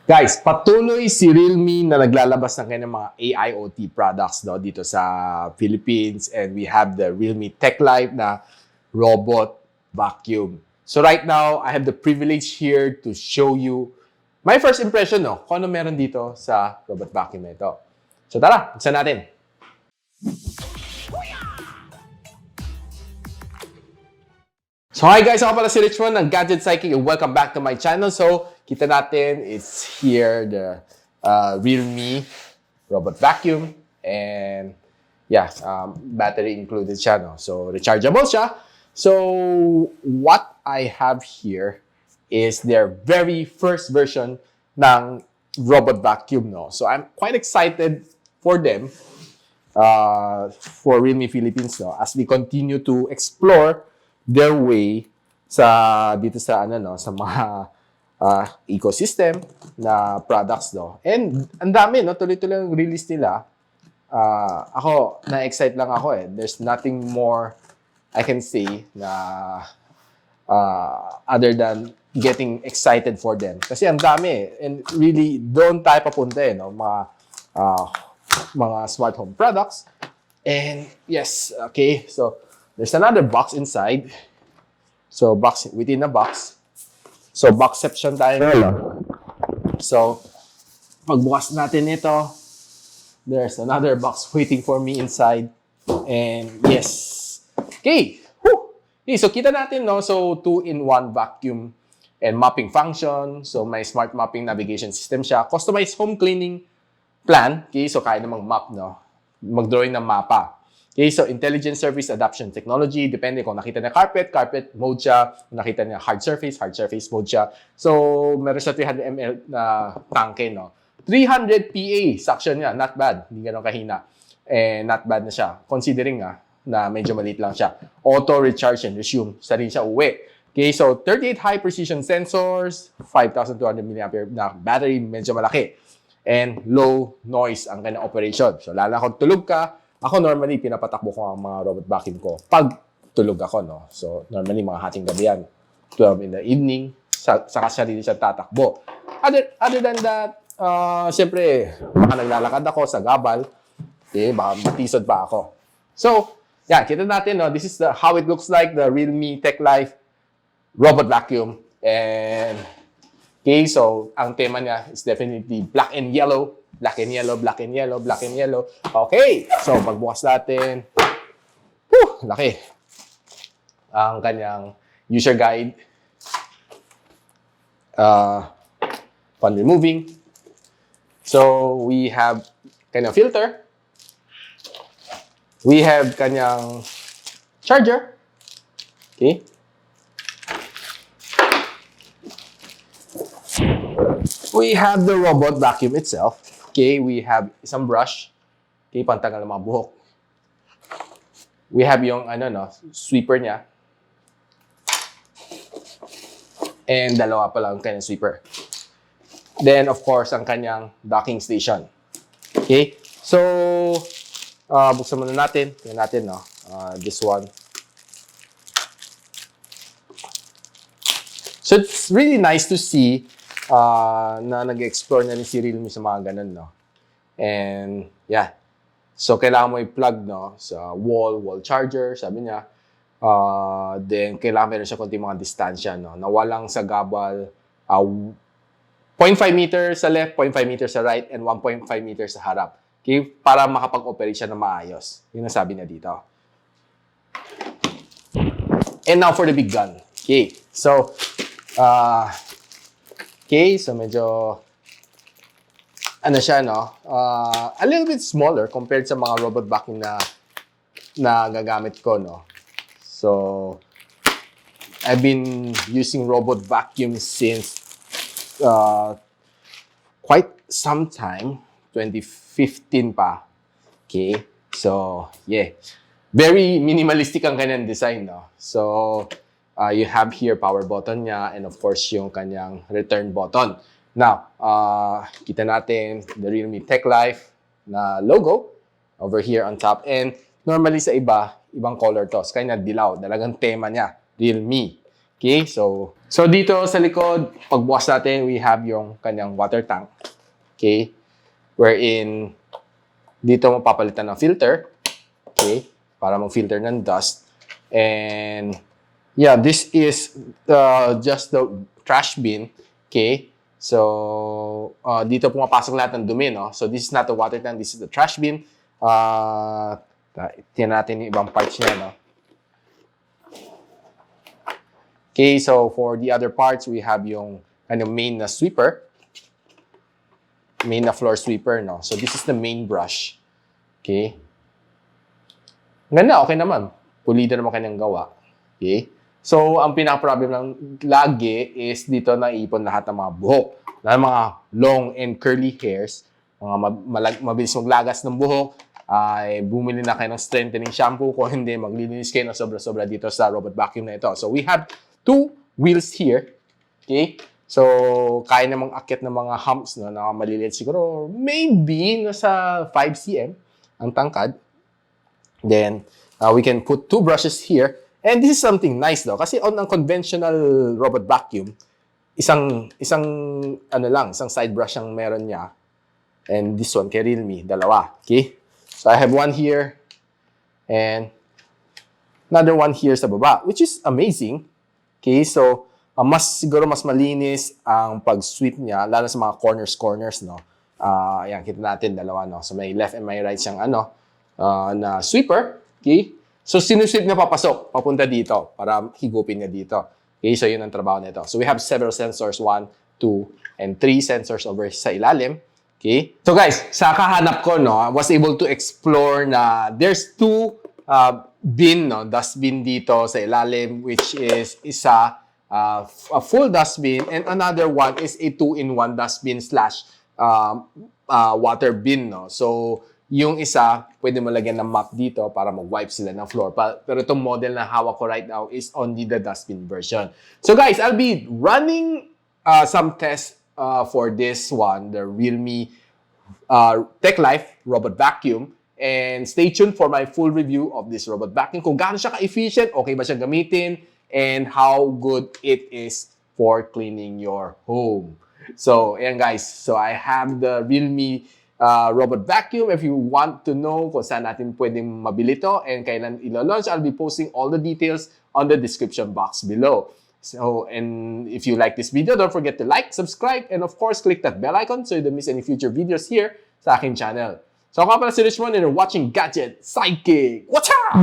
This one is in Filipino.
Guys, patuloy si Realme na naglalabas ng kanyang mga AIoT products dito sa Philippines, and we have the Realme Techlife na robot vacuum. So right now, I have the privilege here to show you my first impression kung ano meron dito sa robot vacuum na ito. So tara, buksan natin. So hi guys, ako pala si Richmond ng Gadget, Sidekick, and welcome back to my channel. So kita natin, it's here, the Realme robot vacuum, and yeah, battery included siya, so rechargeable siya. So what I have here is their very first version ng robot vacuum, So I'm quite excited for them, for Realme Philippines, as we continue to explore their way dito sa sa mga ecosystem na products, And ang dami, tuloy-tuloy ang release nila. Ako, na-excite lang ako eh. There's nothing more I can say na other than getting excited for them. Kasi ang dami eh. And really, doon tayo papunta eh, mga smart home products. And yes, okay, so there's another box inside. So, box within a box. So, boxception tayo ngayon. So, pagbukas natin ito, there's another box waiting for me inside. And yes. Okay. Whew. Okay, so kita natin, So, 2-in-1 vacuum and mopping function. So, may smart mopping navigation system siya. Customized home cleaning plan. Okay, so kaya namang map, mag-drawing ng mapa. Okay, so intelligent surface adaption technology, depende kung nakita niya carpet mode siya. Kung nakita niya hard surface mode siya. So, meron siya 300 ml na tanke, 300 PA suction niya, not bad. Hindi ganun kahina. Not bad na siya. Considering na medyo maliit lang siya. Auto recharge and resume. Sa rin siya uwi. Okay, so 38 high precision sensors, 5,200 mAh na battery, medyo malaki. And low noise ang kanyang operation. So, lalo kung tulog ka, ako normally, pinapatakbo ko ang mga robot vacuum ko pag tulog ako, So, normally, mga hating gabi yan. 12 in the evening, saka siya rin siya tatakbo. Other than that, siyempre, baka naglalakad ako sa gabal, okay, baka matisod pa ako. So, yeah, kita natin, this is how it looks like, the Realme Techlife robot vacuum. And, okay, so, ang tema niya is definitely black and yellow. Black and yellow, black and yellow, black and yellow. Okay, so pagbukas natin, laki. Ang kanyang user guide. Fun removing. So, we have kanyang filter. We have kanyang charger. Okay. We have the robot vacuum itself. Okay, we have isang brush. Okay, pantanggal ng mga buhok. We have yung sweeper niya. And dalawa pala ang kanyang sweeper. Then, of course, ang kanyang docking station. Okay, so, buksan muna natin. Tingnan natin, this one. So, it's really nice to see na nag-explore na rin si Realme sa mga ganun, And, yeah. So, kailangan mo i-plug, sa wall charger, sabi niya. Then, kailangan meron siya konti mga distansya, na walang sa gabal. 0.5 meters sa left, 0.5 meters sa right, and 1.5 meters sa harap. Okay? Para makapag-operate siya na maayos. Yun ang sabi niya dito. And now for the big gun. Okay. So, okay, so medyo siya, a little bit smaller compared sa mga robot vacuum na gagamit ko, So, I've been using robot vacuum since quite some time, 2015 pa. Okay, so yeah, very minimalistic ang kanyang design, So, you have here power button niya, and of course yung kanyang return button. Now, kita natin the Realme Techlife na logo over here on top. And normally sa ibang color to. Kaya dilaw. Talagang tema niya, Realme. Okay, so dito sa likod, pagbukas natin, we have yung kanyang water tank. Okay, wherein dito mapapalitan ng filter. Okay, para mag-filter ng dust. And yeah, this is just the trash bin. Okay, so dito pumapasok lahat ng dumi, no? So this is not the water tank, this is the trash bin. Tingnan natin yung ibang parts niya, no? Okay, so for the other parts, we have yung main na sweeper. Main na floor sweeper, no? So this is the main brush. Okay. Ganda, okay naman. Pulida naman kanyang gawa. Okay. So, ang pinaka-problem lang lagi is dito naiipon lahat ng mga buhok. Na mga long and curly hairs. Mga mabilis maglagas ng buhok. Ay bumili na kayo ng strengthening shampoo. Kung hindi, maglilinis kayo ng sobra-sobra dito sa robot vacuum na ito. So, we have 2 wheels here. Okay? So, kaya namang akit ng mga humps, no, na maliliit siguro. Maybe nasa 5 cm ang tangkad. Then, we can put 2 brushes here. And this is something nice, though. Kasi on ang conventional robot vacuum, isang side brush ang meron niya. And this one, kay Realme, dalawa. Okay? So, I have one here. And another one here sa baba, which is amazing. Okay, so siguro mas malinis ang pag-sweep niya, lalo sa mga corners, no? Ayan, kita natin dalawa, no? So may left and may right siyang na sweeper. Okay? So sinusweep niya papasok, papunta dito para higupin niya dito. Okay, so yun ang trabaho nito. So we have several sensors, 1, 2, and 3 sensors over sa ilalim. Okay? So guys, sa kahanap ko, no, I was able to explore na there's 2 bin, no, dustbin dito sa ilalim, which is isa a full dustbin, and another one is a 2-in-1 dustbin slash water bin, no. So yung isa pwede mo lagyan ng mop dito para mag-wipe sila ng floor, pero itong model na hawak ko right now is only the dustbin version. So guys, I'll be running some tests for this one, the Realme Techlife robot vacuum. And stay tuned for my full review of this robot vacuum. Kung gaano siya ka-efficient, okay ba siya gamitin, and how good it is for cleaning your home. So, ayan guys. So, I have the Realme robot vacuum. If you want to know kung saan natin pwedeng mabili ito and kailan ilo-launch, I'll be posting all the details on the description box below. So, and if you like this video, don't forget to like, subscribe, and of course, click that bell icon so you don't miss any future videos here sa aking channel. So ako pala si Richmond and you're watching Gadget, Sidekick. What's up?